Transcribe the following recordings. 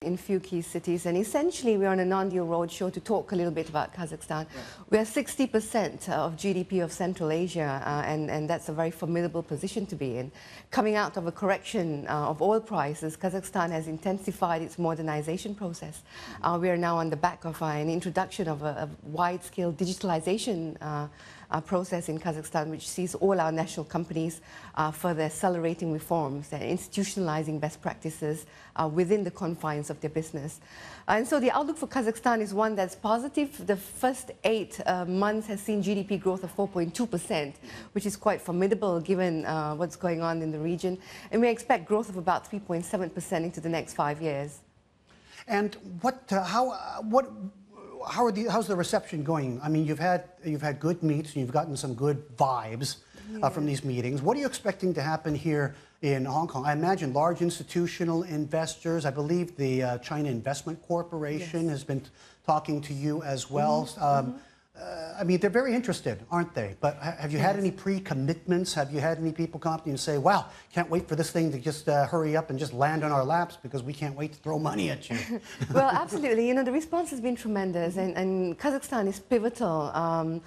in few key cities, and essentially we're on a non-deal roadshow to talk a little bit about Kazakhstan. Yeah. We're 60% of GDP of Central Asia, and that's a very formidable position to be in. Coming out of a correction of oil prices, Kazakhstan has intensified its modernization process. We are now on the back of an introduction of a wide-scale digitalization process in Kazakhstan, which sees all our national companies further accelerating reforms and institutionalizing best practices within the confines of their business. And so the outlook for Kazakhstan is one that's positive. The first 8 months has seen GDP growth of 4.2%, which is quite formidable given what's going on in the region. And we expect growth of about 3.7% into the next 5 years. And how's the reception going? I mean, you've had good meets, and you've gotten some good vibes from these meetings. What are you expecting to happen here in Hong Kong? I imagine large institutional investors. I believe the China Investment Corporation has been talking to you as well. I mean, they're very interested, aren't they? But have you had any pre-commitments? Have you had any people come up to you and say, wow, can't wait for this thing to just hurry up and just land on our laps because we can't wait to throw money at you? Well, absolutely. You know, the response has been tremendous, and Kazakhstan is pivotal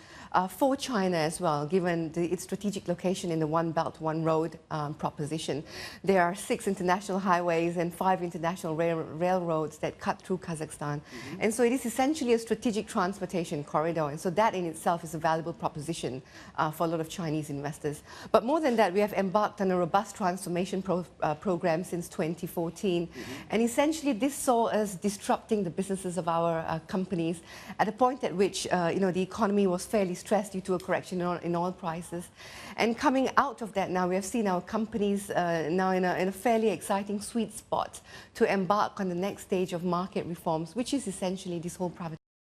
for China as well, given its strategic location in the One Belt, One Road proposition. There are 6 international highways and 5 international railroads that cut through Kazakhstan. And so it is essentially a strategic transportation corridor. And so that in itself is a valuable proposition for a lot of Chinese investors. But more than that, we have embarked on a robust transformation program since 2014. And essentially this saw us disrupting the businesses of our companies at a point at which you know, the economy was fairly stressed due to a correction in oil prices. And coming out of that now, we have seen our companies now in a fairly exciting sweet spot to embark on the next stage of market reforms, which is essentially this whole privatization.